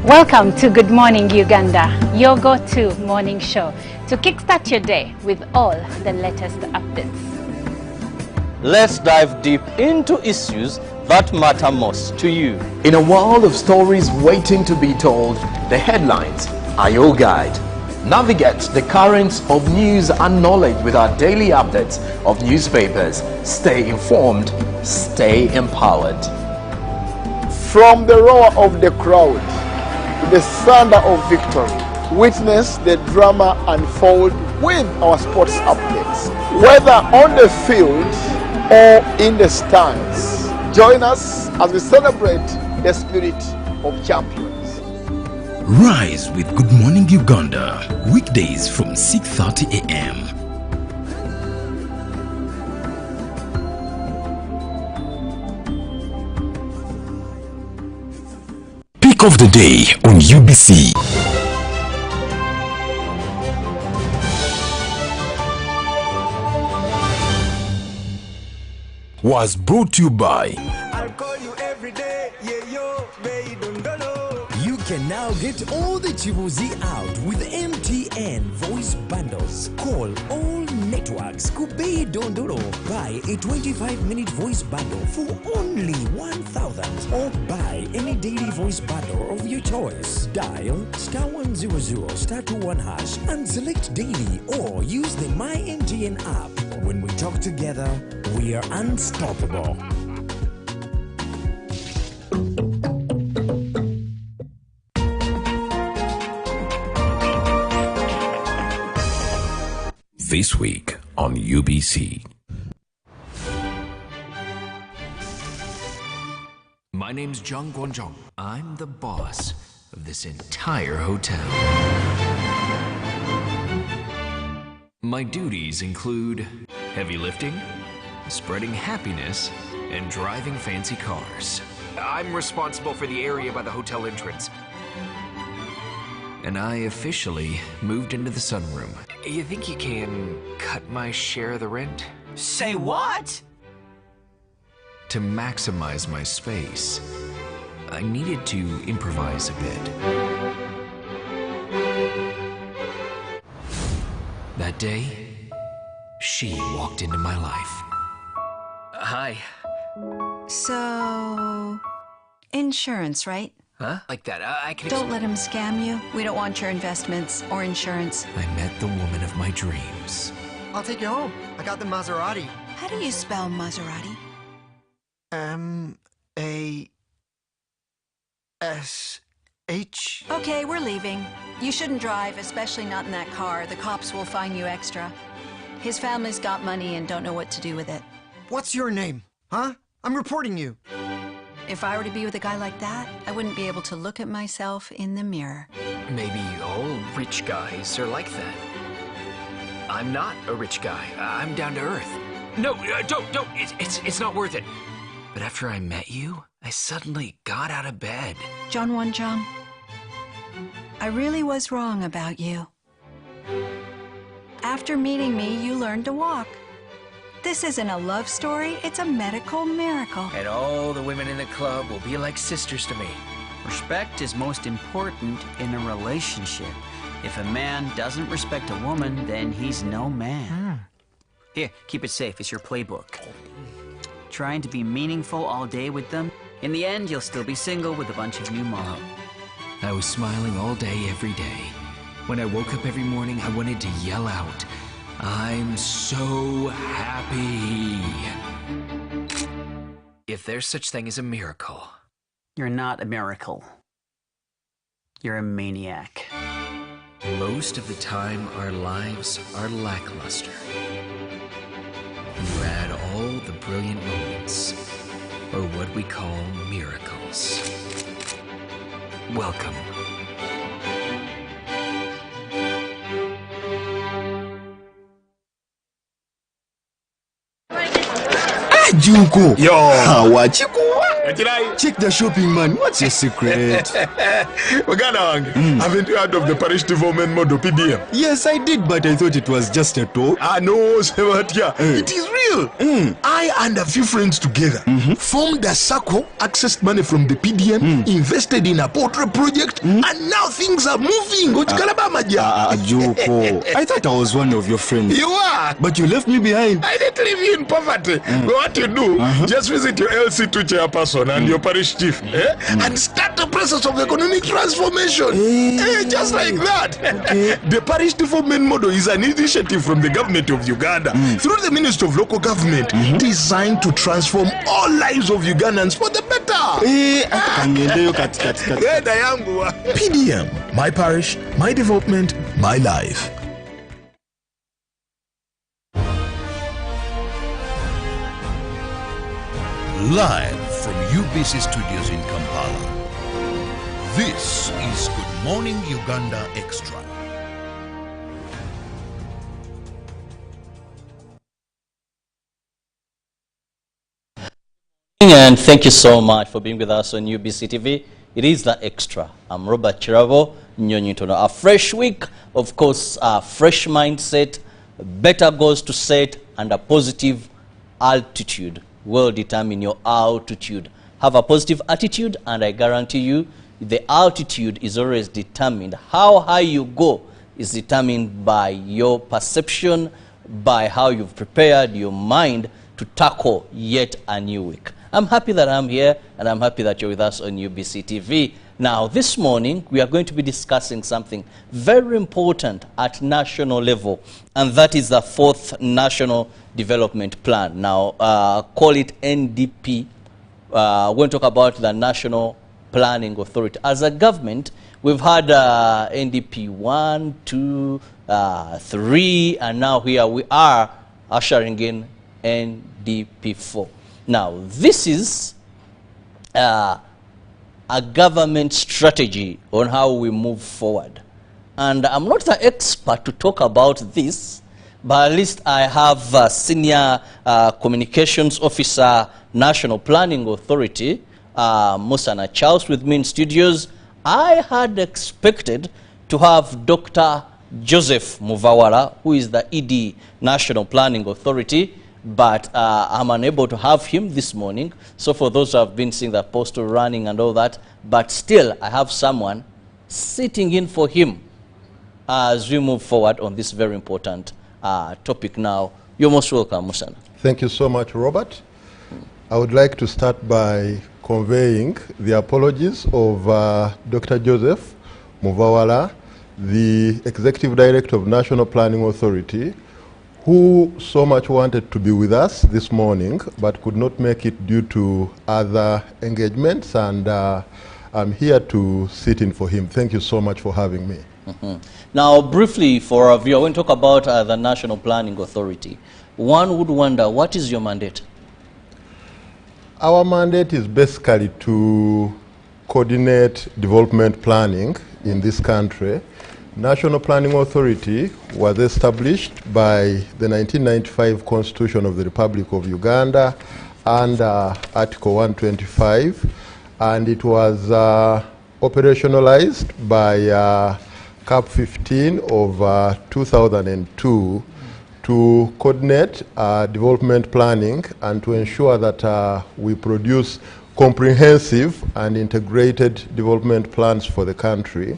Welcome to Good Morning Uganda, your go-to morning show to kickstart your day with all the latest updates. Let's dive deep into issues that matter most to you. In a world of stories waiting to be told, the headlines are your guide. Navigate the currents of news and knowledge with our daily updates of newspapers. Stay informed, stay empowered. From the roar of the crowd to the thunder of victory, witness the drama unfold with our sports updates. Whether on the field or in the stands, join us as we celebrate the spirit of champions. Rise with Good Morning Uganda, weekdays from 6:30 a.m. Pick of the day on UBC. Was brought to you by I'll call you every day, yeah, yo, baby, don't know. You can now get all the Chibuzi out with MTN voice bundles. Call all networks. Kubei Dondoro. Buy a 25-minute voice bundle for only 1,000 or buy any daily voice bundle of your choice. Dial *100 *21 hash and select daily or use the My MTN app. When we talk together, we are unstoppable. This week on UBC. My name's Jung Gwonjong. I'm the boss of this entire hotel. My duties include heavy lifting, spreading happiness, and driving fancy cars. I'm responsible for the area by the hotel entrance. And I officially moved into the sunroom. You think you can cut my share of the rent? Say what? To maximize my space, I needed to improvise a bit. That day, she walked into my life. Hi. So, insurance, right? Huh? Like that. I can... Don't let him scam you. We don't want your investments or insurance. I met the woman of my dreams. I'll take you home. I got the Maserati. How do you spell Maserati? M-A-S-H. Okay, we're leaving. You shouldn't drive, especially not in that car. The cops will fine you extra. His family's got money and don't know what to do with it. What's your name? Huh? I'm reporting you. If I were to be with a guy like that, I wouldn't be able to look at myself in the mirror. Maybe all rich guys are like that. I'm not a rich guy. I'm down to earth. No, don't. It's not worth it. But after I met you, I suddenly got out of bed. John Wonjong, I really was wrong about you. After meeting me, you learned to walk. This isn't a love story, it's a medical miracle. And all the women in the club will be like sisters to me. Respect is most important in a relationship. If a man doesn't respect a woman, then he's no man. Here, keep it safe. It's your playbook. Trying to be meaningful all day with them. In the end, you'll still be single with a bunch of new mom. I was smiling all day, every day. When I woke up every morning, I wanted to yell out, I'm so happy. If there's such thing as a miracle. You're not a miracle. You're a maniac. Most of the time, our lives are lackluster. You add all the brilliant moments, or what we call miracles. Welcome. Junko. Yo. Hawachikuwa. Check the shopping, man. What's your secret? Haven't you heard of the parish development model PDM? Yes, I did, but I thought it was just a talk. No, Sebatia. It is real. I and a few friends together formed a circle, accessed money from the PDM, invested in a portrait project, and now things are moving. Joko, I thought I was one of your friends. You are. But you left me behind. I didn't leave you in poverty. But what you do, just visit your LC2 chairperson and your parish chief and start the process of economic transformation. Just like that. The parish development model is an initiative from the government of Uganda through the Ministry of Local Government designed to transform all lives of Ugandans for the better. PDM, my parish, my development, my life. Live from UBC Studios in Kampala, this is Good Morning Uganda Extra. And thank you so much for being with us on UBC TV. It is The Extra. I'm Robert Chiravo, Nyonyitono. A fresh week, of course, a fresh mindset, better goals to set, and a positive altitude will determine your altitude. Have a positive attitude, and I guarantee you the altitude is always determined. How high you go is determined by your perception, by how you've prepared your mind to tackle yet a new week. I'm happy that I'm here, and I'm happy that you're with us on UBC TV. Now, this morning, we are going to be discussing something very important at national level, and that is the 4th National Development Plan. Now, call it NDP. We're going to talk about the National Planning Authority. As a government, we've had NDP 1, 2, 3, and now here we are ushering in NDP 4. Now, this is a government strategy on how we move forward. And I'm not the expert to talk about this, but at least I have a Senior Communications Officer, National Planning Authority, Musana Charles, with me in studios. I had expected to have Dr. Joseph Muvawala, who is the ED, National Planning Authority, but I'm unable to have him this morning. So for those who have been seeing the postal running and all that, but still I have someone sitting in for him as we move forward on this very important topic now. You're most welcome, Musana. Thank you so much, Robert. I would like to start by conveying the apologies of Dr. Joseph Muvawala, the Executive Director of National Planning Authority, who so much wanted to be with us this morning but could not make it due to other engagements, and I'm here to sit in for him. Thank you so much for having me. Now, briefly for our viewer, when we talk about the National Planning Authority, one would wonder, what is your mandate? Our mandate is basically to coordinate development planning in this country. National Planning Authority was established by the 1995 Constitution of the Republic of Uganda under Article 125, and it was operationalized by CAP 15 of 2002 to coordinate development planning and to ensure that we produce comprehensive and integrated development plans for the country.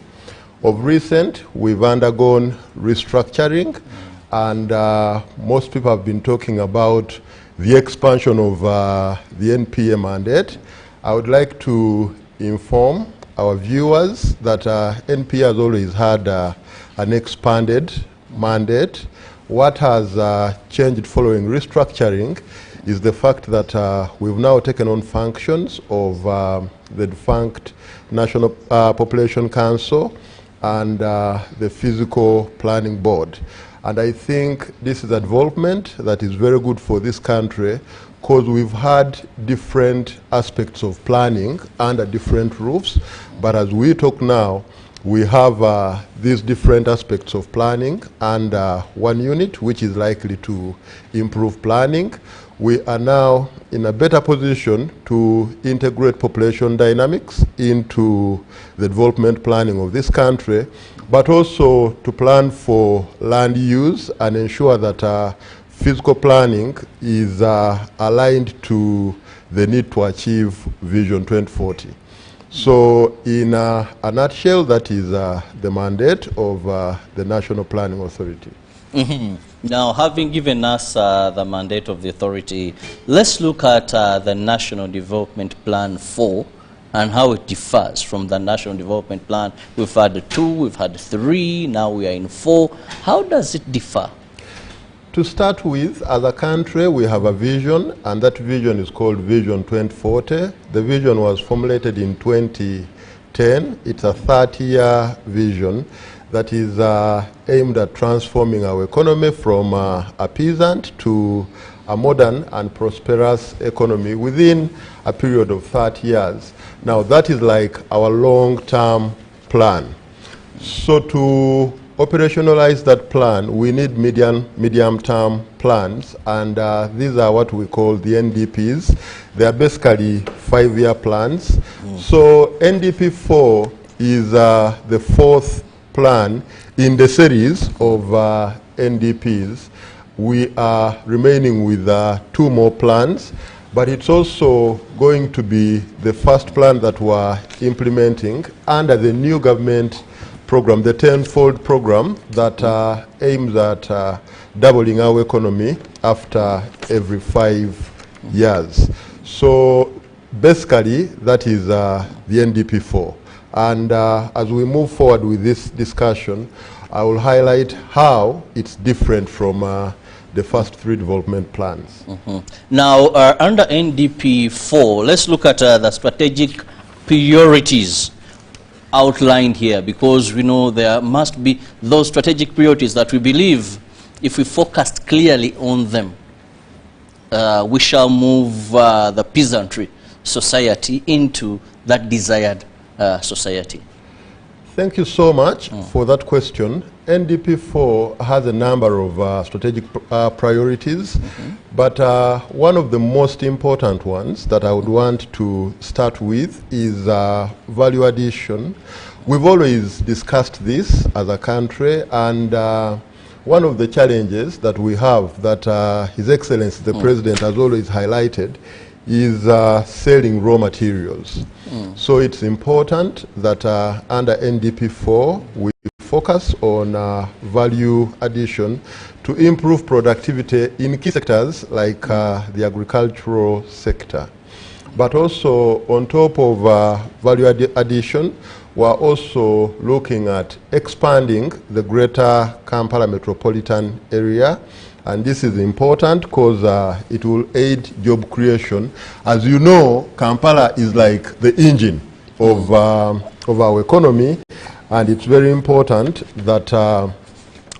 Of recent, we've undergone restructuring, and most people have been talking about the expansion of the NPA mandate. I would like to inform our viewers that NPA has always had an expanded mandate. What has changed following restructuring is the fact that we've now taken on functions of the defunct National Population Council and the Physical Planning Board. And I think this is a development that is very good for this country, because we've had different aspects of planning under different roofs, but as we talk now, we have these different aspects of planning under one unit, which is likely to improve planning, we are now in a better position to integrate population dynamics into the development planning of this country, but also to plan for land use and ensure that physical planning is aligned to the need to achieve Vision 2040. So in a nutshell, that is the mandate of the National Planning Authority. Now, having given us the mandate of the authority, let's look at the National Development Plan 4 and how it differs from the National Development Plan. We've had 2, we've had 3, now we are in 4. How does it differ? To start with, as a country, we have a vision, and that vision is called Vision 2040. The vision was formulated in 2010. It's a 30-year vision that is aimed at transforming our economy from a peasant to a modern and prosperous economy within a period of 30 years. Now, that is like our long-term plan. So to operationalize that plan, we need medium-term plans, and these are what we call the NDPs. They are basically 5-year plans. So NDP 4 is the 4th plan in the series of NDPs. We are remaining with 2 more plans, but it's also going to be the first plan that we're implementing under the new government program, the 10-fold program that aims at doubling our economy after every 5 years. So basically, that is the NDP 4. And as we move forward with this discussion, I will highlight how it's different from the first 3 development plans. Now, under NDP 4, let's look at the strategic priorities outlined here, because we know there must be those strategic priorities that we believe if we focused clearly on them, we shall move the peasantry society into that desired society. Thank you so much for that question. NDP 4 has a number of strategic priorities, but one of the most important ones that I would want to start with is value addition. We've always discussed this as a country, and one of the challenges that we have that His Excellency the President has always highlighted is selling raw materials. So it's important that under NDP 4 we focus on value addition to improve productivity in key sectors like the agricultural sector. But also on top of value addition, we're also looking at expanding the greater Kampala metropolitan area. And this is important because it will aid job creation. As you know, Kampala is like the engine of our economy, and it's very important that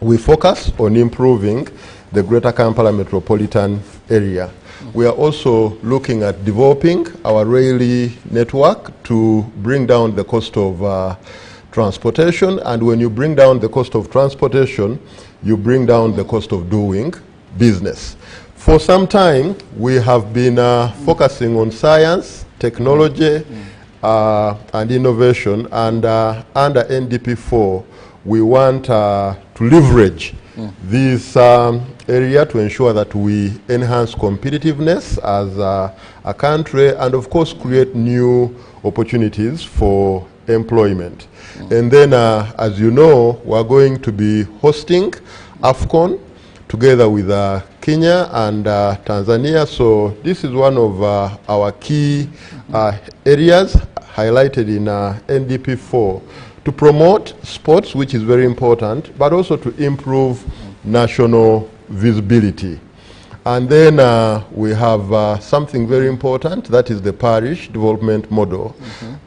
we focus on improving the greater Kampala metropolitan area. We are also looking at developing our rail network to bring down the cost of transportation, and when you bring down the cost of transportation, you bring down the cost of doing business. For some time, we have been focusing on science, technology, and innovation, and under NDP 4, we want to leverage this area to ensure that we enhance competitiveness as a country, and of course create new opportunities for employment. And then, as you know, we're going to be hosting AFCON together with Kenya and Tanzania. So this is one of our key areas highlighted in NDP 4 to promote sports, which is very important, but also to improve national visibility. And then we have something very important, that is the parish development model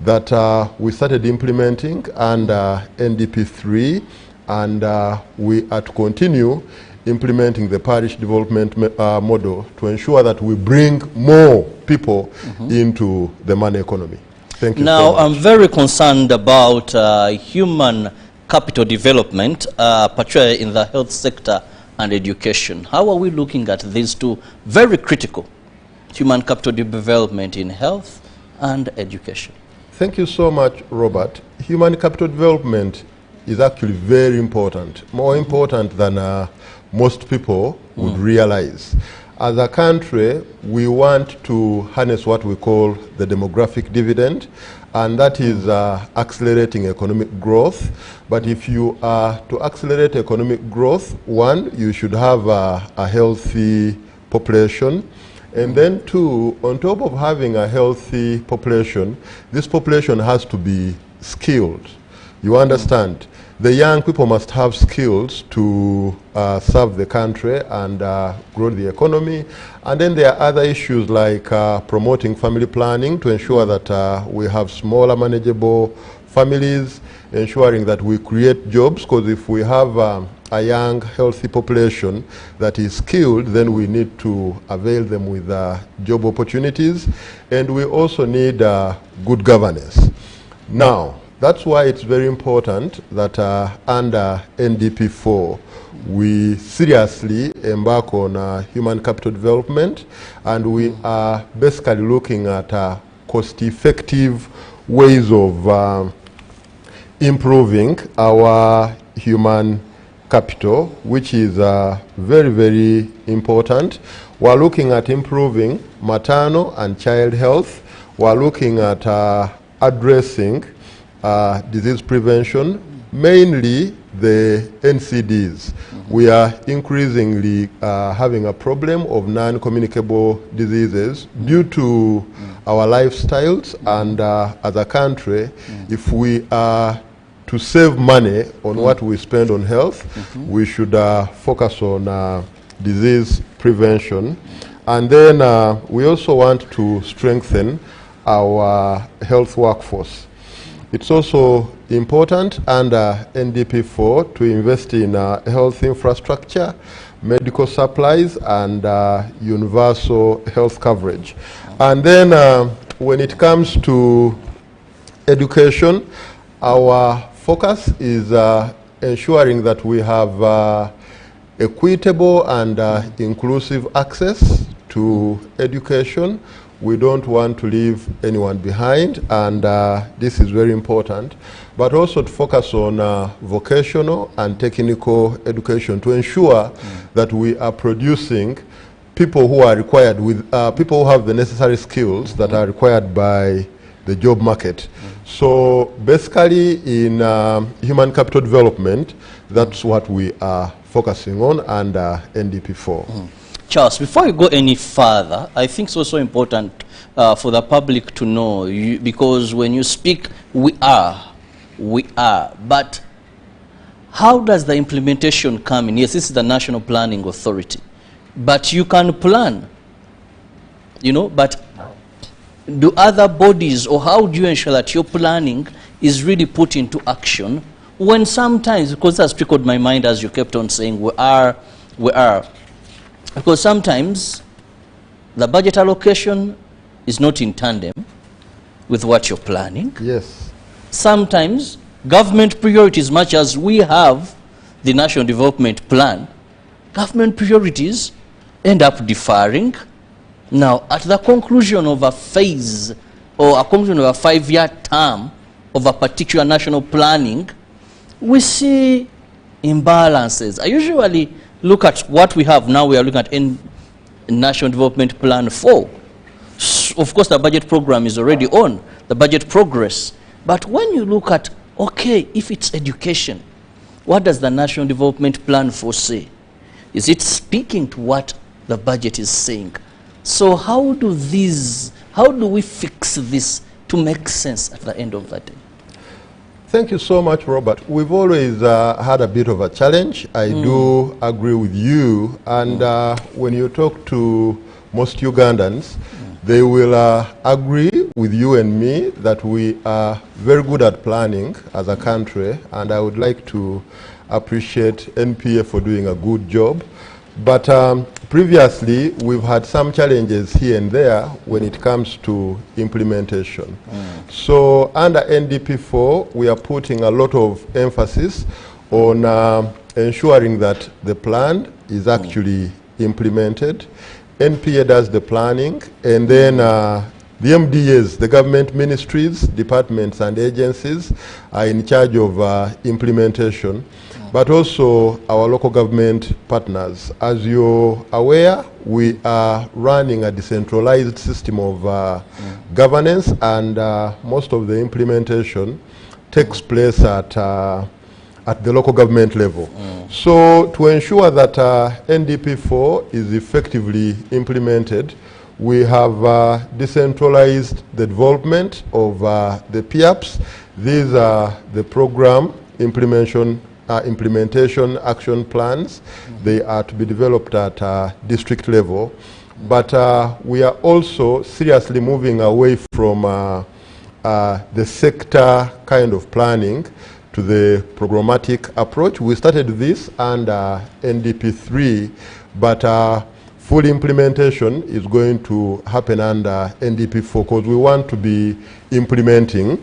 that we started implementing under NDP 3, and we are to continue implementing the parish development model to ensure that we bring more people into the money economy. Thank you. Now, so much. I'm very concerned about human capital development, particularly in the health sector and education. How are we looking at these two very critical, human capital development in health and education? Thank you so much, Robert. Human capital development is actually very important, more important than most people would realize. As a country, we want to harness what we call the demographic dividend, and that is accelerating economic growth. But if you are to accelerate economic growth, one, you should have a healthy population. And then two, on top of having a healthy population, this population has to be skilled. You understand? The young people must have skills to serve the country and grow the economy. And then there are other issues like promoting family planning to ensure that we have smaller manageable families, ensuring that we create jobs, because if we have a young, healthy population that is skilled, then we need to avail them with job opportunities. And we also need good governance. Now, that's why it's very important that under NDP4, we seriously embark on human capital development, and we are basically looking at cost-effective ways of improving our human capital, which is very, very important. We're looking at improving maternal and child health. We're looking at addressing disease prevention, mainly the NCDs. We are increasingly having a problem of non-communicable diseases due to our lifestyles, and as a country, if we are to save money on what we spend on health, we should focus on disease prevention. And then we also want to strengthen our health workforce. It's also important under NDP4 to invest in health infrastructure, medical supplies, and universal health coverage. And then when it comes to education, our focus is ensuring that we have equitable and inclusive access to education. We don't want to leave anyone behind, and this is very important, but also to focus on vocational and technical education to ensure that we are producing people who are required with, people who have the necessary skills that are required by the job market. So basically in human capital development, that's what we are focusing on under NDP4. Charles, before you go any further, I think it's also important for the public to know, because when you speak, we are, but how does the implementation come in? Yes, this is the National Planning Authority, but you can plan, you know, but do other bodies, or how do you ensure that your planning is really put into action when sometimes, because that's trickled my mind as you kept on saying, we are, because sometimes the budget allocation is not in tandem with what you're planning. Yes. Sometimes government priorities, much as we have the National Development Plan, government priorities end up differing. Now, at the conclusion of a phase or a conclusion of a 5-year term of a particular national planning, we see imbalances. I usually look at what we have now. We are looking at in National Development Plan 4. Of course, the budget program is already on, the budget progress. But when you look at, okay, if it's education, what does the National Development Plan 4 say? Is it speaking to what the budget is saying? So how do we fix this to make sense at the end of the day? Thank you so much, Robert. We've always had a bit of a challenge. I do agree with you. And when you talk to most Ugandans, they will agree with you and me that we are very good at planning as a country. And I would like to appreciate NPA for doing a good job. But previously, we've had some challenges here and there when it comes to implementation. So under NDP4, we are putting a lot of emphasis on ensuring that the plan is actually implemented. NPA does the planning, and then the MDAs, the government ministries, departments and agencies are in charge of implementation, but also our local government partners. As you're aware, we are running a decentralized system of governance, and most of the implementation takes place at the local government level. So to ensure that NDP4 is effectively implemented, we have decentralized the development of the PIAPs. These are the program implementation action plans. They are to be developed at district level. But we are also seriously moving away from the sector kind of planning to the programmatic approach. We started this under NDP3, but full implementation is going to happen under NDP4 because we want to be implementing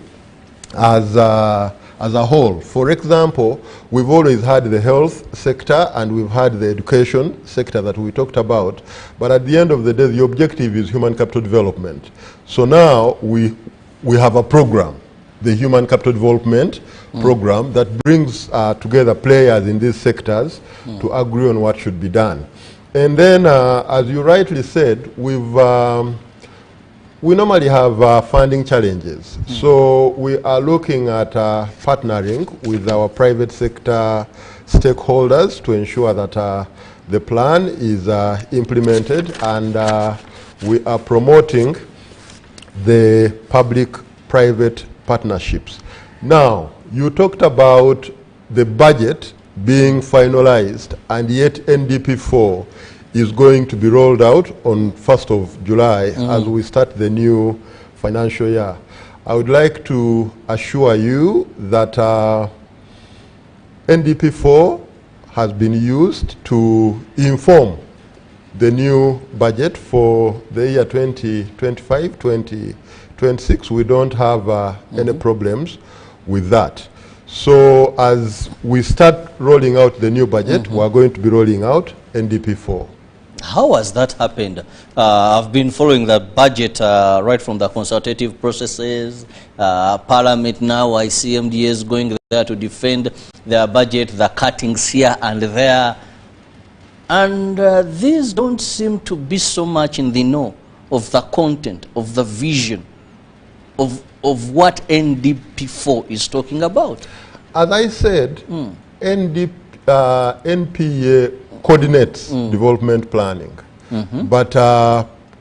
as a whole. For example, we've always had the health sector and we've had the education sector that we talked about, but at the end of the day, the objective is human capital development. So now we have a program, the Human Capital Development Program, that brings together players in these sectors to agree on what should be done. And then, as you rightly said, we normally have funding challenges. So we are looking at partnering with our private sector stakeholders to ensure that the plan is implemented, and we are promoting the public-private partnerships. Now, you talked about the budget being finalized, and yet NDP4 is going to be rolled out on 1st of July as we start the new financial year. I would like to assure you that NDP4 has been used to inform the new budget for the year 2025-2026. We don't have any problems with that. So as we start rolling out the new budget, we are going to be rolling out NDP4. How has that happened? I've been following the budget right from the consultative processes, Parliament now, I see MDAs going there to defend their budget, the cuttings here and there. And these don't seem to be so much in the know of the content, of the vision, of what NDP4 is talking about. As I said, NPA coordinates development planning, but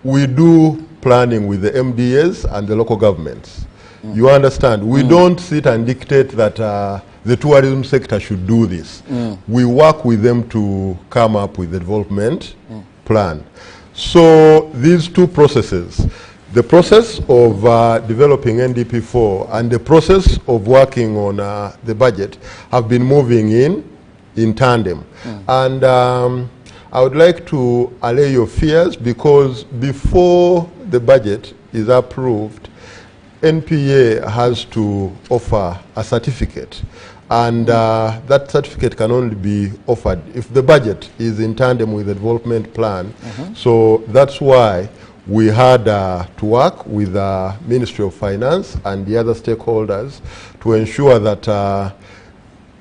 we do planning with the MDAs and the local governments. You understand? We don't sit and dictate that the tourism sector should do this. We work with them to come up with the development plan. So these two processes, the process of developing NDP4 and the process of working on the budget, have been moving in tandem. And I would like to allay your fears, because before the budget is approved, NPA has to offer a certificate, and that certificate can only be offered if the budget is in tandem with the development plan. So that's why we had to work with the Ministry of Finance and the other stakeholders to ensure that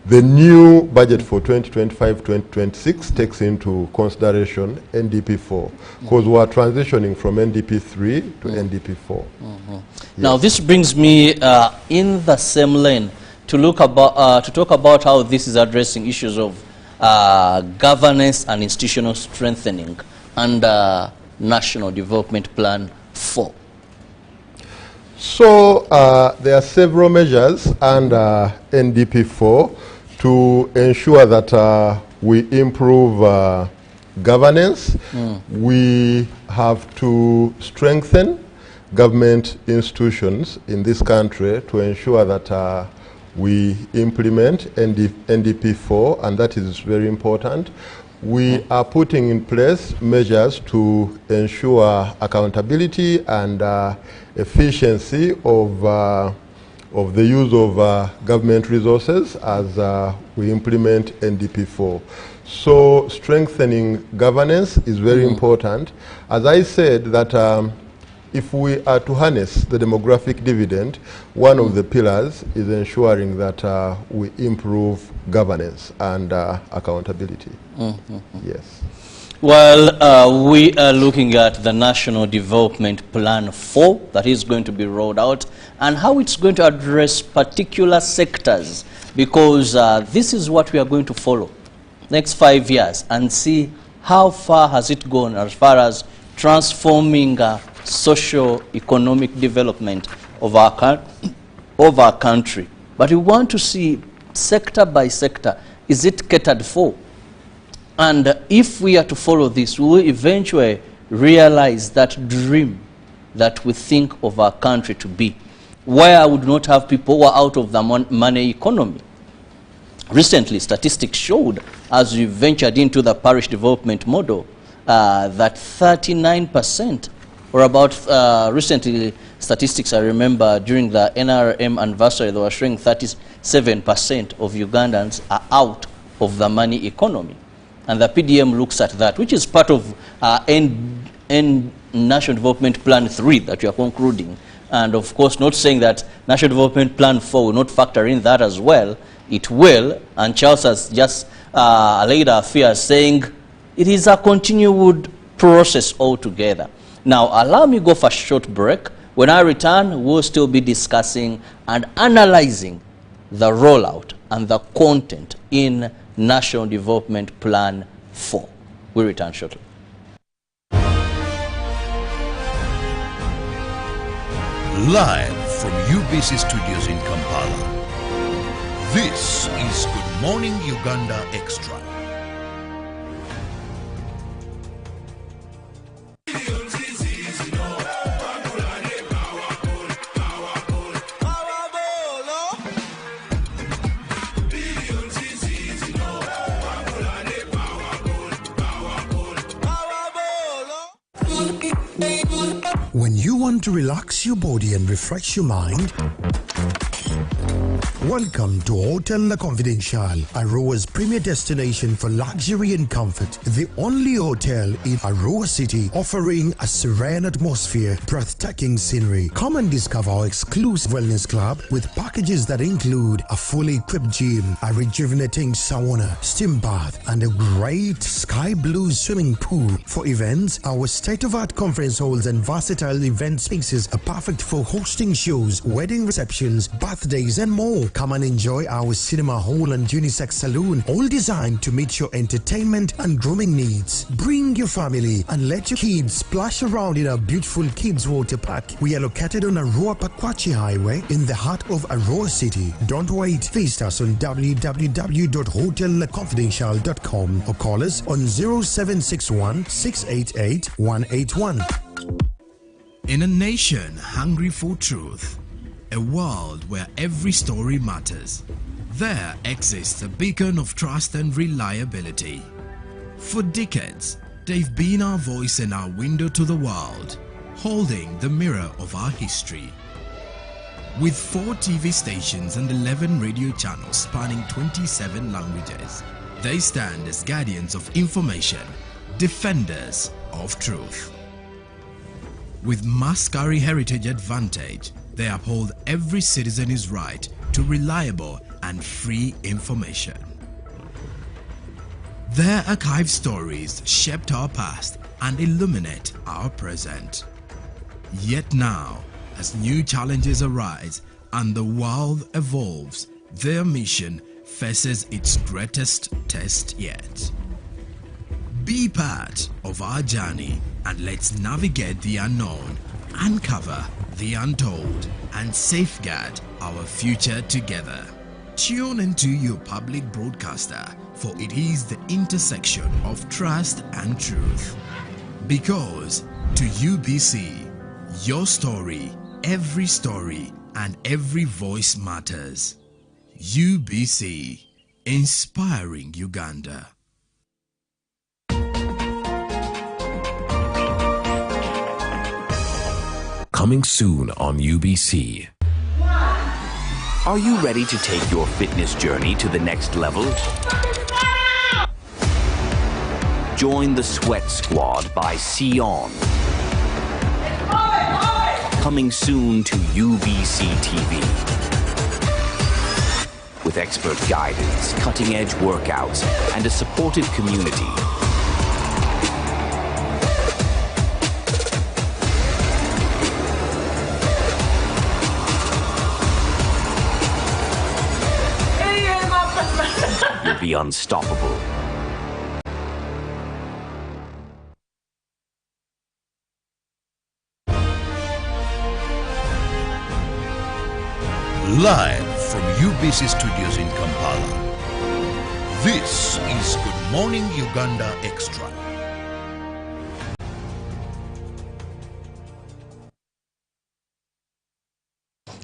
the new budget for 2025-2026 takes into consideration NDP4, because we are transitioning from NDP3 to NDP4. Yes. Now this brings me in the same lane to talk about how this is addressing issues of governance and institutional strengthening under National Development Plan 4. So there are several measures under NDP4 to ensure that we improve governance. We have to strengthen government institutions in this country to ensure that we implement NDP4, and that is very important. We are putting in place measures to ensure accountability and efficiency of of the use of government resources as we implement NDP4. So strengthening governance is very important. As I said, that if we are to harness the demographic dividend, one of the pillars is ensuring that we improve governance and accountability. Yes. Well, we are looking at the National Development Plan 4 that is going to be rolled out and how it's going to address particular sectors, because this is what we are going to follow next 5 years and see how far has it gone as far as transforming socio-economic development of our country. But we want to see sector by sector, is it catered for? And if we are to follow this, we will eventually realize that dream that we think of our country to be, where I would not have people who are out of the money economy. Recently, statistics showed, as we ventured into the parish development model, that 39%, or about recently, statistics I remember during the NRM anniversary, they were showing 37% of Ugandans are out of the money economy. And the PDM looks at that, which is part of National Development Plan 3 that we are concluding. And of course, not saying that National Development Plan 4 will not factor in that as well. It will, and Charles has just laid our fears, saying it is a continued process altogether. Now, allow me go for a short break. When I return, we'll still be discussing and analyzing the rollout and the content in National Development Plan 4. We'll return shortly. Live from UBC Studios in Kampala, this is Good Morning Uganda Extra. When you want to relax your body and refresh your mind, welcome to Hotel La Confidential, Aroa's premier destination for luxury and comfort. The only hotel in Aroa City offering a serene atmosphere, breathtaking scenery. Come and discover our exclusive wellness club with packages that include a fully equipped gym, a rejuvenating sauna, steam bath, and a great sky blue swimming pool. For events, our state-of-art conference halls and versatile event spaces are perfect for hosting shows, wedding receptions, birthdays, and more. Come and enjoy our cinema hall and unisex saloon, all designed to meet your entertainment and grooming needs. Bring your family and let your kids splash around in our beautiful kids water park. We are located on Aroa Pakwachi Highway in the heart of Aroa City. Don't wait. Visit us on www.hotelconfidential.com or call us on 0761 688 181. In a nation hungry for truth, a world where every story matters, there exists a beacon of trust and reliability. For decades, they've been our voice and our window to the world, holding the mirror of our history. With 4 TV stations and 11 radio channels spanning 27 languages, they stand as guardians of information, defenders of truth. With Mascari Heritage Advantage, they uphold every citizen's right to reliable and free information. Their archive stories shaped our past and illuminate our present. Yet now, as new challenges arise and the world evolves, their mission faces its greatest test yet. Be part of our journey and let's navigate the unknown, uncover the untold, and safeguard our future together. Tune into your public broadcaster, for it is the intersection of trust and truth. Because to UBC, your story, and every voice matters. UBC, inspiring Uganda. Coming soon on UBC. Are you ready to take your fitness journey to the next level? Join the Sweat Squad by Sion. Coming soon to UBC TV. With expert guidance, cutting-edge workouts, and a supportive community. You'll be unstoppable. Live from UBC Studios in Kampala. This is Good Morning Uganda Extra.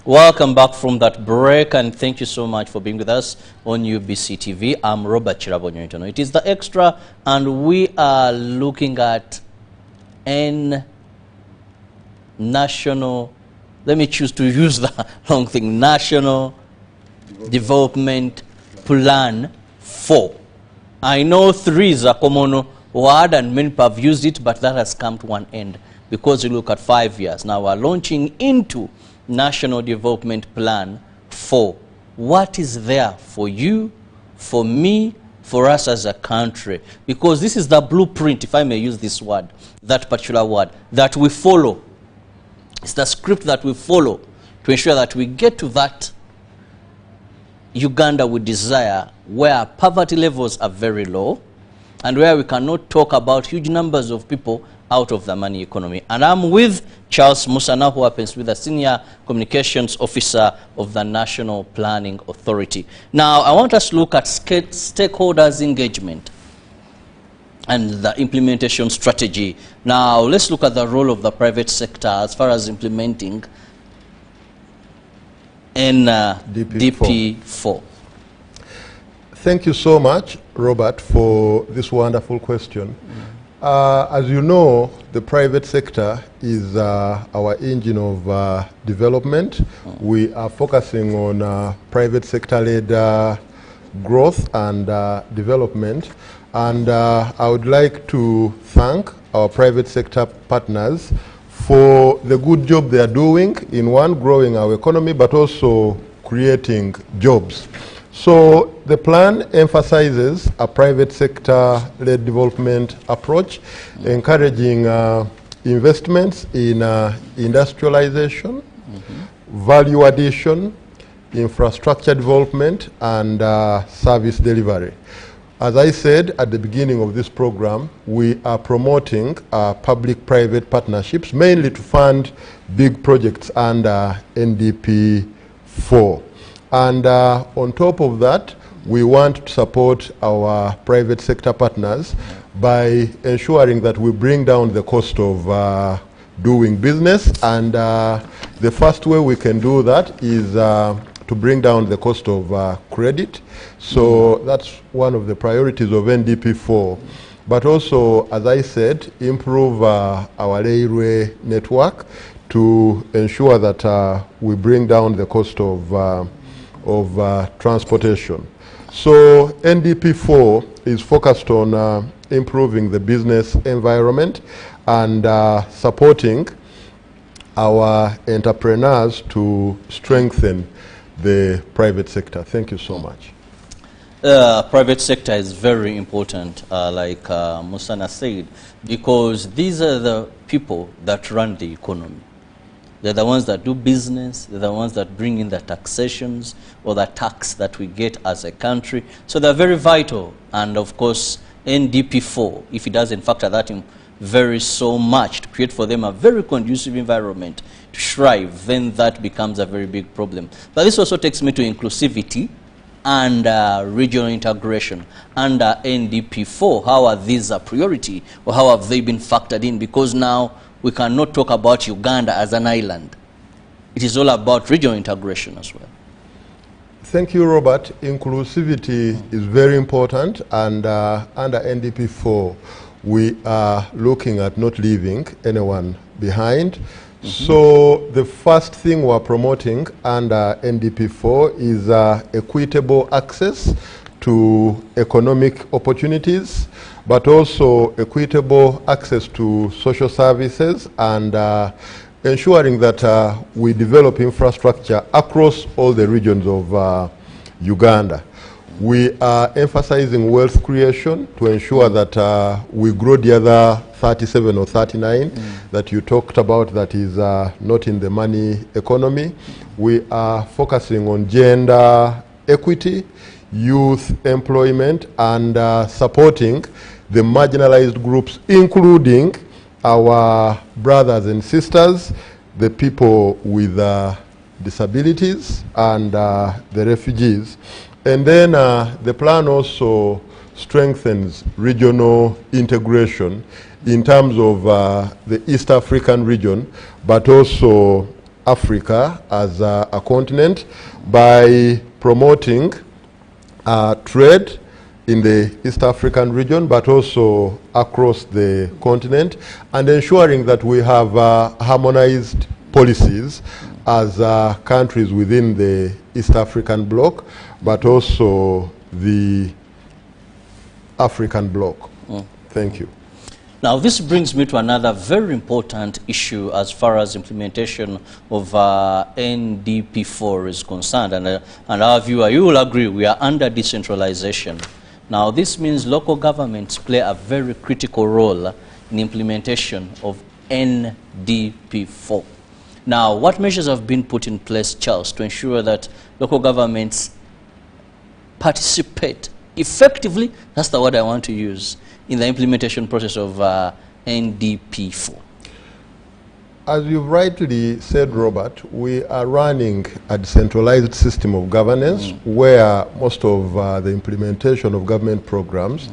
Welcome back from that break, and thank you so much for being with us on UBC TV. I'm Robert Chirabo. It is the Extra, and we are looking at national, let me choose to use the wrong thing, National Development Plan 4. I know 3 is a common word and many people have used it, but that has come to one end because you look at 5 years. Now we're launching into National Development Plan 4. What is there for you, for me, for us as a country? Because this is the blueprint, if I may use this word, that particular word, that we follow. It's the script that we follow to ensure that we get to that Uganda we desire, where poverty levels are very low and where we cannot talk about huge numbers of people out of the money economy. And I'm with Charles Musana, who happens to be the Senior Communications Officer of the National Planning Authority. Now, I want us to look at stakeholders' engagement and the implementation strategy. Now, let's look at the role of the private sector as far as implementing DP4. Thank you so much, Robert, for this wonderful question. As you know, the private sector is our engine of development. We are focusing on private sector-led growth and development. And I would like to thank our private sector partners for the good job they are doing in growing our economy, but also creating jobs. So the plan emphasizes a private sector-led development approach, encouraging investments in industrialization, value addition, infrastructure development, and service delivery. As I said at the beginning of this program, we are promoting public-private partnerships, mainly to fund big projects under NDP 4. And on top of that, we want to support our private sector partners by ensuring that we bring down the cost of doing business. And the first way we can do that is to bring down the cost of credit. So that's one of the priorities of NDP4. But also, as I said, improve our railway network to ensure that we bring down the cost of transportation. So NDP4 is focused on improving the business environment and supporting our entrepreneurs to strengthen the private sector. Thank you so much. Private sector is very important, like Musana said, because these are the people that run the economy. They're the ones that do business, they're the ones that bring in the taxations or the tax that we get as a country. So they're very vital. And of course, NDP4, if it doesn't factor that in very so much to create for them a very conducive environment to thrive, then that becomes a very big problem. But this also takes me to inclusivity and regional integration under NDP4. How are these a priority, or how have they been factored in? Because now we cannot talk about Uganda as an island. It is all about regional integration as well. Thank you, Robert. Inclusivity is very important, and under NDP4, we are looking at not leaving anyone behind. So the first thing we're promoting under NDP4 is equitable access to economic opportunities, but also equitable access to social services and ensuring that we develop infrastructure across all the regions of Uganda. We are emphasizing wealth creation to ensure that we grow the other 37 or 39 that you talked about that is not in the money economy. We are focusing on gender equity, youth employment, and supporting the marginalized groups, including our brothers and sisters, the people with disabilities, and the refugees. And then the plan also strengthens regional integration in terms of the East African region, but also Africa as a continent by promoting trade in the East African region, but also across the continent, and ensuring that we have harmonized policies as countries within the East African bloc, but also the African bloc. Thank you. Now, this brings me to another very important issue as far as implementation of NDP4 is concerned. And our viewer, you will agree, we are under decentralization. Now, this means local governments play a very critical role in implementation of NDP4. Now, what measures have been put in place, Charles, to ensure that local governments participate effectively, that's the word I want to use, in the implementation process of NDP4? As you've rightly said, Robert, we are running a decentralized system of governance where most of the implementation of government programs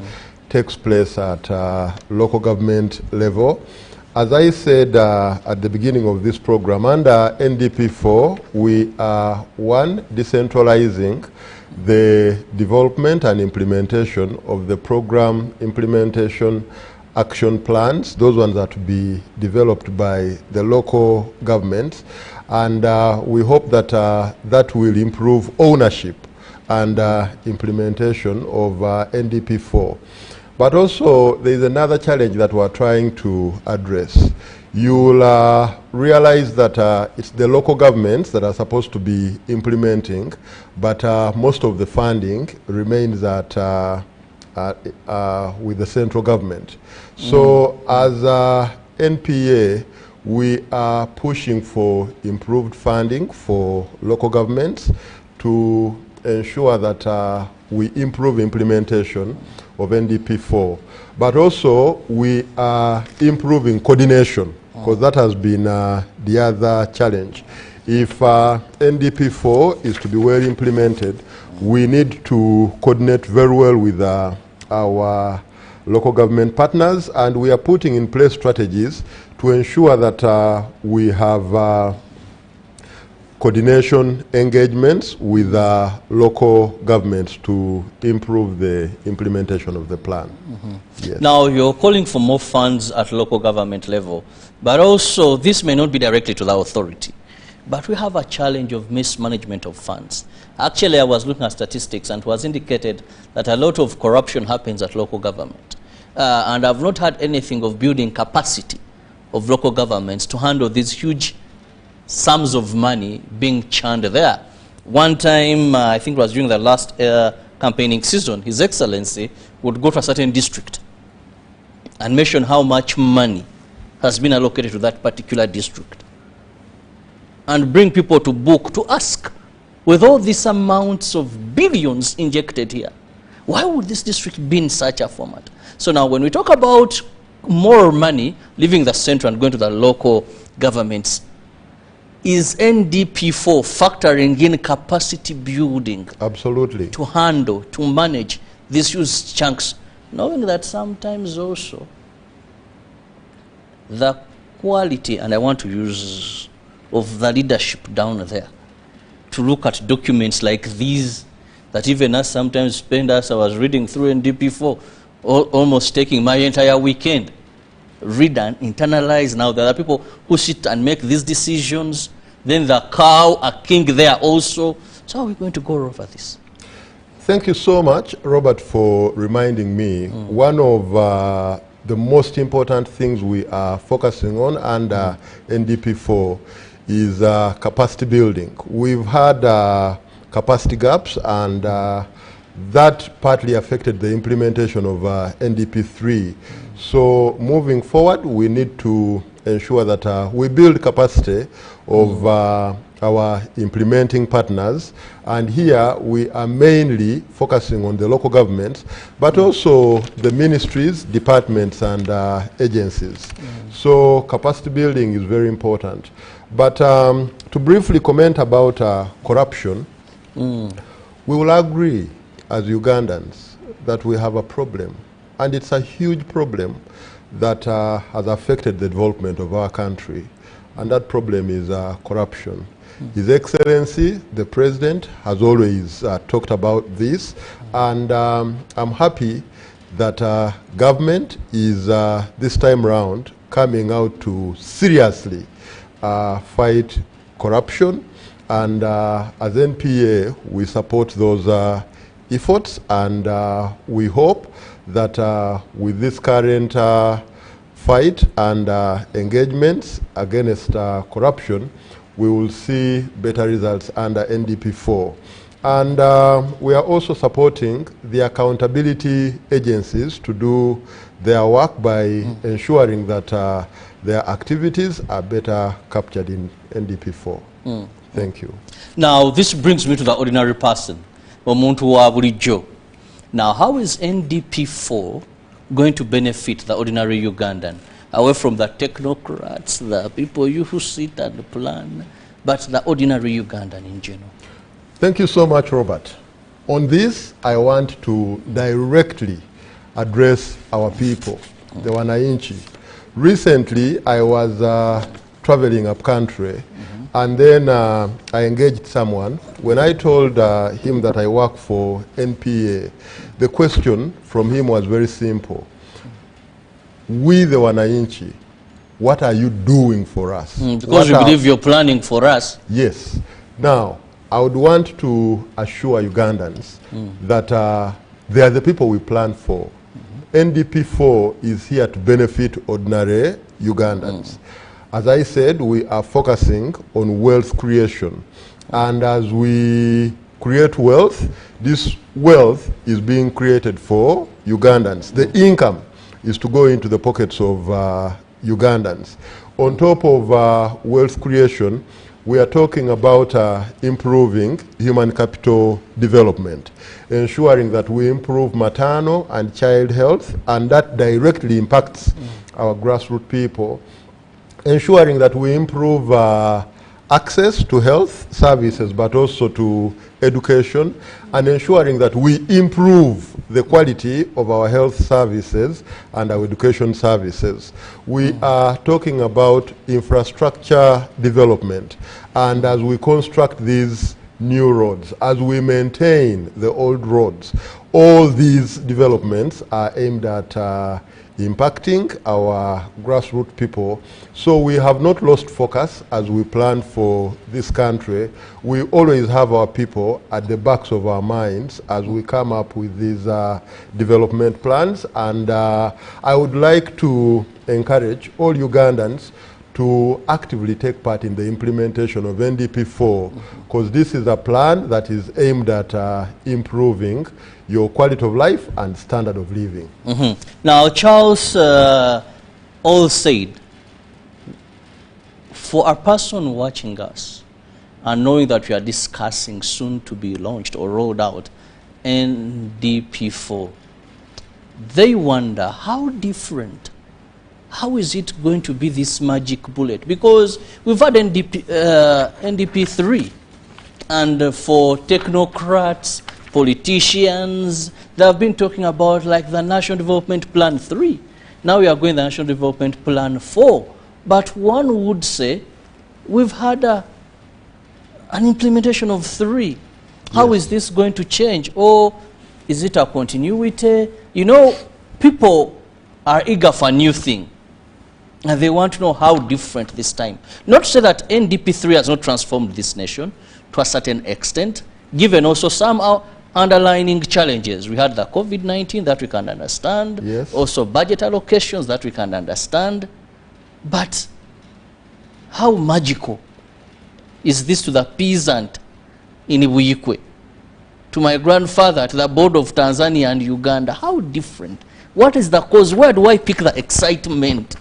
takes place at local government level. As I said at the beginning of this program, under NDP4, we are, one, decentralizing the development and implementation of the program implementation action plans. Those ones are to be developed by the local governments, and we hope that that will improve ownership and implementation of NDP4. But also there is another challenge that we're trying to address. You'll realize that it's the local governments that are supposed to be implementing, but most of the funding remains at with the central government. So as NPA, we are pushing for improved funding for local governments to ensure that we improve implementation of NDP4. But also we are improving coordination, because that has been the other challenge. If NDP4 is to be well implemented, we need to coordinate very well with our local government partners, and we are putting in place strategies to ensure that we have coordination engagements with local governments to improve the implementation of the plan. Yes. Now, you're calling for more funds at local government level, but also this may not be directly to the authority, but we have a challenge of mismanagement of funds. Actually, I was looking at statistics, and it was indicated that a lot of corruption happens at local government. And I've not heard anything of building capacity of local governments to handle these huge sums of money being churned there. One time, I think it was during the last campaigning season, His Excellency would go to a certain district and mention how much money has been allocated to that particular district, and bring people to book to ask, with all these amounts of billions injected here, why would this district be in such a format? So now when we talk about more money leaving the center and going to the local governments, is NDP4 factoring in capacity building? Absolutely. To handle, to manage these huge chunks, knowing that sometimes also the quality, and I want to use, of the leadership down there, to look at documents like these, that even us sometimes spend us, I was reading through NDP4, almost taking my entire weekend. read and internalize. Now there are people who sit and make these decisions. Then the cow, a king there also. So how are we going to go over this? Thank you so much, Robert, for reminding me. One of the most important things we are focusing on under NDP4 is capacity building. We've had capacity gaps, and that partly affected the implementation of NDP3. So moving forward, we need to ensure that we build capacity of our implementing partners, and here we are mainly focusing on the local governments, but also the ministries, departments, and agencies. So capacity building is very important. But to briefly comment about corruption, we will agree as Ugandans that we have a problem, and it's a huge problem that has affected the development of our country, and that problem is corruption. His Excellency, the President, has always talked about this, and I'm happy that government is this time round coming out to seriously fight corruption, and as NPA we support those efforts, and we hope that with this current fight and engagements against corruption, we will see better results under NDP4. And we are also supporting the accountability agencies to do their work by ensuring that their activities are better captured in NDP4. Thank you. Now, this brings me to the ordinary person, Omuntu wa bulijjo. Now, how is NDP4 going to benefit the ordinary Ugandan, away from the technocrats, the people who sit and plan, but the ordinary Ugandan in general? Thank you so much, Robert. On this, I want to directly address our people, the Wananchi. Recently, I was traveling up country, and then I engaged someone. When I told him that I work for NPA, the question from him was very simple. We, the Wananchi, what are you doing for us? Because you believe you're planning for us. Yes. Now, I would want to assure Ugandans that they are the people we plan for. NDP4 is here to benefit ordinary Ugandans. As I said, we are focusing on wealth creation. And as we create wealth, this wealth is being created for Ugandans. The income is to go into the pockets of Ugandans. On top of wealth creation, we are talking about improving human capital development, ensuring that we improve maternal and child health, and that directly impacts our grassroots people, ensuring that we improve access to health services, but also to education, and ensuring that we improve the quality of our health services and our education services. We are talking about infrastructure development, and as we construct these new roads, as we maintain the old roads, all these developments are aimed at impacting our grassroots people. So we have not lost focus as we plan for this country. We always have our people at the backs of our minds as we come up with these development plans. And I would like to encourage all Ugandans to actively take part in the implementation of NDP4, because this is a plan that is aimed at improving your quality of life and standard of living. Now, Charles all said, for a person watching us and knowing that we are discussing soon to be launched or rolled out NDP4, they wonder how different, how is it going to be this magic bullet? Because we've had NDP3, and for technocrats, politicians, they have been talking about like the National Development Plan 3. Now we are going the National Development Plan 4. But one would say we've had an implementation of 3. How is this going to change? Or is it a continuity? You know, people are eager for a new thing. And they want to know how different this time. Not to say that NDP3 has not transformed this nation to a certain extent, given also some underlining challenges. We had the COVID-19 that we can understand, yes. Also budget allocations that we can understand. But how magical is this to the peasant in Ibuikwe, to my grandfather, to the board of Tanzania and Uganda? How different? What is the cause? Where do I pick the excitement?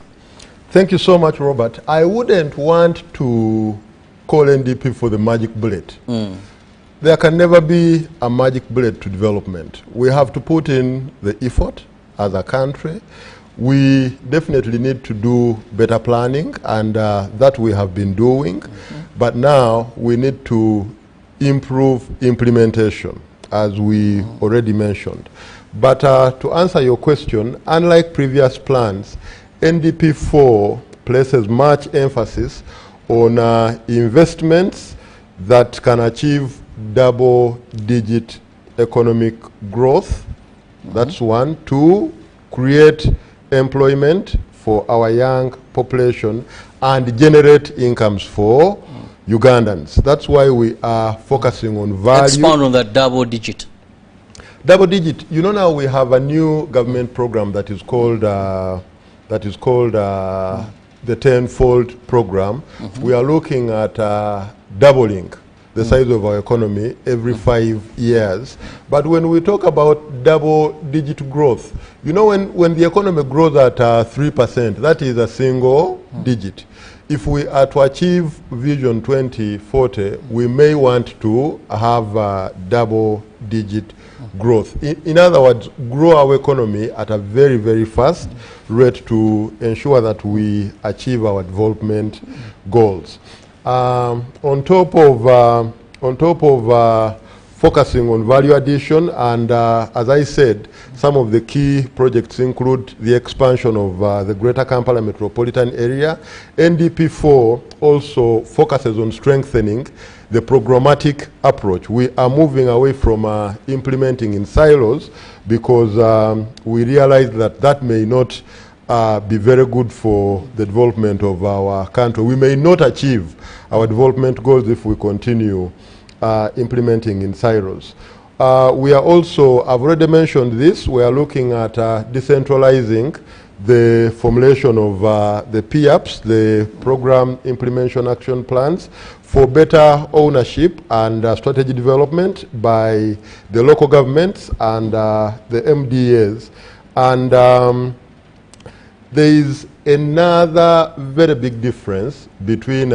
Thank you so much, Robert. I wouldn't want to call NDP for the magic bullet. There can never be a magic bullet to development. We have to put in the effort as a country. We definitely need to do better planning, and that we have been doing. But now we need to improve implementation, as we already mentioned. But to answer your question, unlike previous plans, NDP4 places much emphasis on investments that can achieve double-digit economic growth. That's one. Two, create employment for our young population and generate incomes for Ugandans. That's why we are focusing on value. Expound on that double-digit. Double-digit. You know, now we have a new government program that is called the tenfold program. We are looking at doubling the size of our economy every 5 years. But when we talk about double-digit growth, you know, when the economy grows at 3%, that is a single digit. If we are to achieve Vision 2040, we may want to have double-digit growth. In other words, grow our economy at a very, very fast rate to ensure that we achieve our development goals. On top of focusing on value addition, and as I said, some of the key projects include the expansion of the Greater Kampala metropolitan area. NDP4 also focuses on strengthening the programmatic approach. We are moving away from implementing in silos, because we realize that that may not be very good for the development of our country. We may not achieve our development goals if we continue implementing in silos. We are also, I've already mentioned this, we are looking at decentralizing the formulation of the PIAPs, the Program Implementation Action Plans, for better ownership and strategy development by the local governments and the MDAs. And there is another very big difference between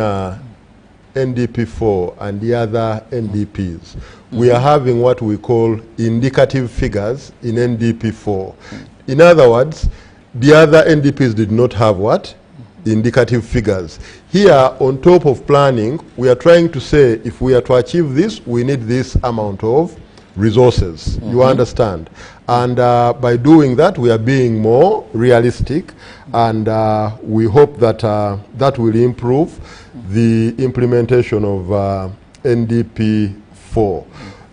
NDP4 and the other NDPs. We are having what we call indicative figures in NDP4. In other words, the other NDPs did not have what? Indicative figures. Here, on top of planning, we are trying to say, if we are to achieve this, we need this amount of resources. You understand? And by doing that, we are being more realistic, and we hope that that will improve the implementation of NDP4.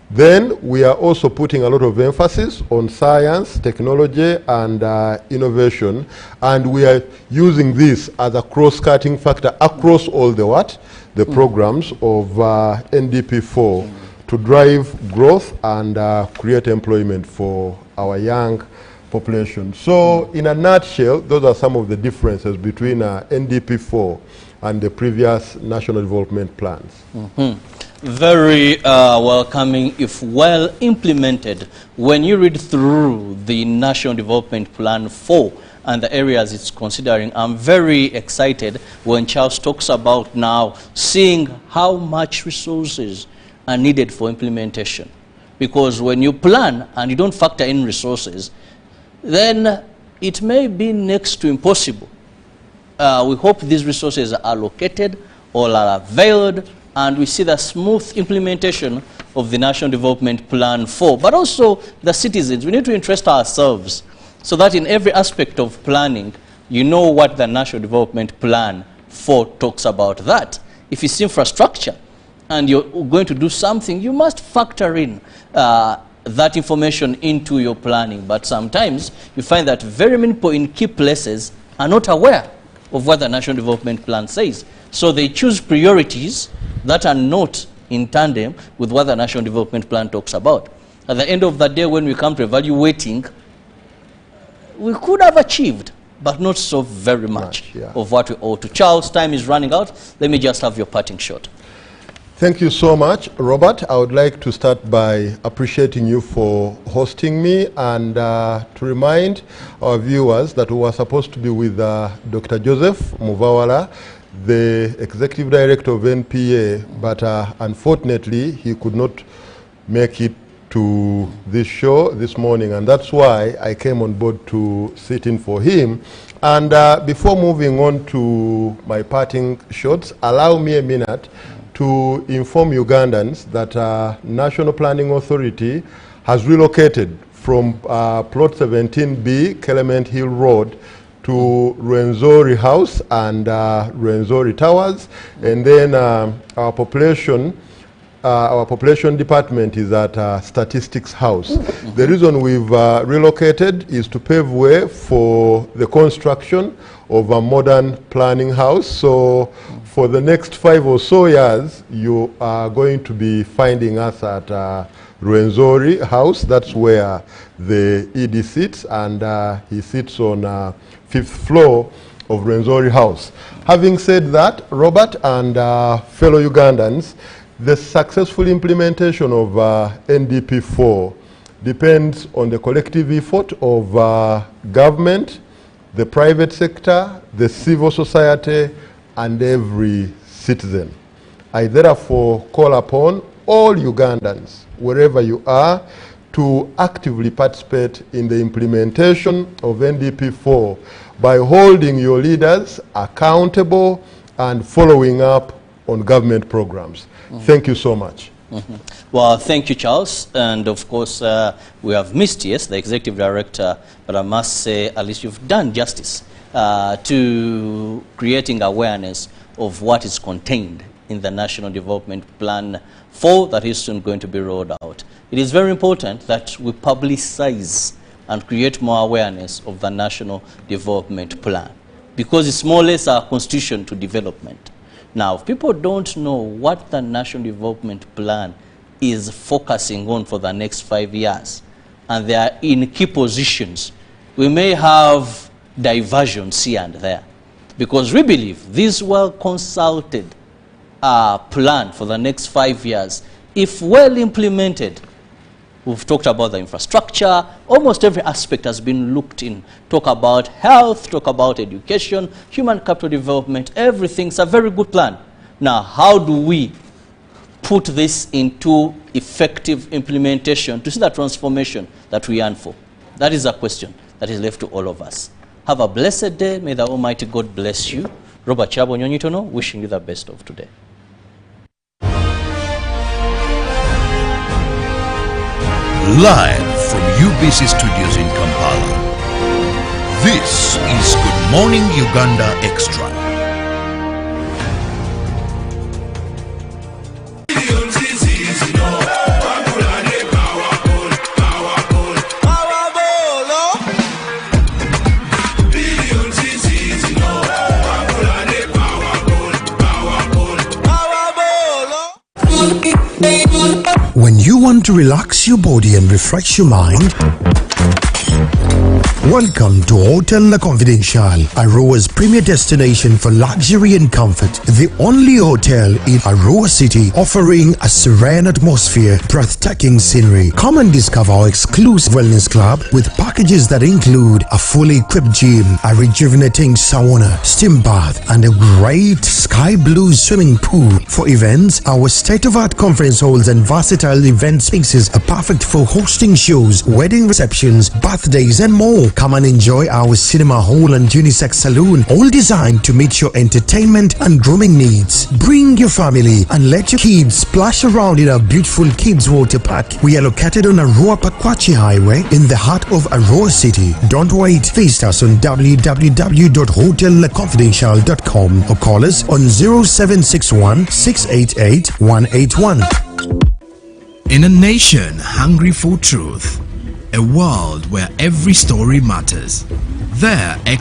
Then we are also putting a lot of emphasis on science, technology, and innovation, and we are using this as a cross-cutting factor across all the the programs of NDP4 to drive growth and create employment for our young population. So in a nutshell, those are some of the differences between NDP4 and the previous national development plans. Very welcoming if well implemented. When you read through the National Development Plan 4 and the areas it's considering, I'm very excited when Charles talks about now seeing how much resources are needed for implementation. Because when you plan and you don't factor in resources, then it may be next to impossible. We hope these resources are allocated or are availed, and we see the smooth implementation of the National Development Plan 4. But also the citizens, we need to interest ourselves so that in every aspect of planning, you know what the National Development Plan 4 talks about. That if it's infrastructure and you're going to do something, you must factor in that information into your planning. But sometimes you find that very many people in key places are not aware of what the National Development Plan says. So they choose priorities that are not in tandem with what the National Development Plan talks about. At the end of the day, when we come to evaluating, we could have achieved, but not so very much of what we ought to. Charles, time is running out. Let me just have your parting shot. Thank you so much, Robert. I would like to start by appreciating you for hosting me and to remind our viewers that we were supposed to be with Dr. Joseph Muvawala, the Executive Director of NPA, but unfortunately he could not make it to this show this morning, and that's why I came on board to sit in for him. And before moving on to my parting shots, allow me a minute to inform Ugandans that National Planning Authority has relocated from plot 17B, Clement Hill Road, to Rwenzori House and Rwenzori Towers, and then our population department is at Statistics House. The reason we've relocated is to pave way for the construction of a modern planning house. So for the next 5 or so years, you are going to be finding us at Rwenzori House. That's where the ED sits, and he sits on 5th floor of Rwenzori House. Having said that, Robert and fellow Ugandans, the successful implementation of NDP4 depends on the collective effort of government, the private sector, the civil society, and every citizen. I therefore call upon all Ugandans, wherever you are, to actively participate in the implementation of NDP4 by holding your leaders accountable and following up on government programs. Thank you so much. Well, thank you, Charles. And of course, we have missed, yes, the Executive Director, but I must say, at least you've done justice to creating awareness of what is contained in the National Development Plan 4 that is soon going to be rolled out. It is very important that we publicize and create more awareness of the National Development Plan, because it's more or less our constitution to development. Now, if people don't know what the National Development Plan is focusing on for the next 5 years, and they are in key positions, we may have diversions here and there. Because we believe this well-consulted plan for the next 5 years, if well implemented, we've talked about the infrastructure, almost every aspect has been looked in. Talk about health, talk about education, human capital development, everything's a very good plan. Now, how do we put this into effective implementation to see the transformation that we yearn for? That is a question that is left to all of us. Have a blessed day. May the Almighty God bless you. Robert Chabo Nyonyitono, wishing you the best of today. Live from UBC Studios in Kampala, this is Good Morning Uganda Extra. When you want to relax your body and refresh your mind, welcome to Hotel La Confidential, Aroa's premier destination for luxury and comfort. The only hotel in Aroa City offering a serene atmosphere, breathtaking scenery. Come and discover our exclusive wellness club with packages that include a fully equipped gym, a rejuvenating sauna, steam bath, and a great sky blue swimming pool. For events, our state-of-art conference halls and versatile event spaces are perfect for hosting shows, wedding receptions, birthdays, and more. Come and enjoy our cinema hall and unisex saloon, all designed to meet your entertainment and grooming needs. Bring your family and let your kids splash around in our beautiful kids water park. We are located on Aroa Pakwachi Highway in the heart of Aroa City. Don't wait. Visit us on www.hotellaconfidential.com or call us on 0761 688 181. In a nation hungry for truth, a world where every story matters, there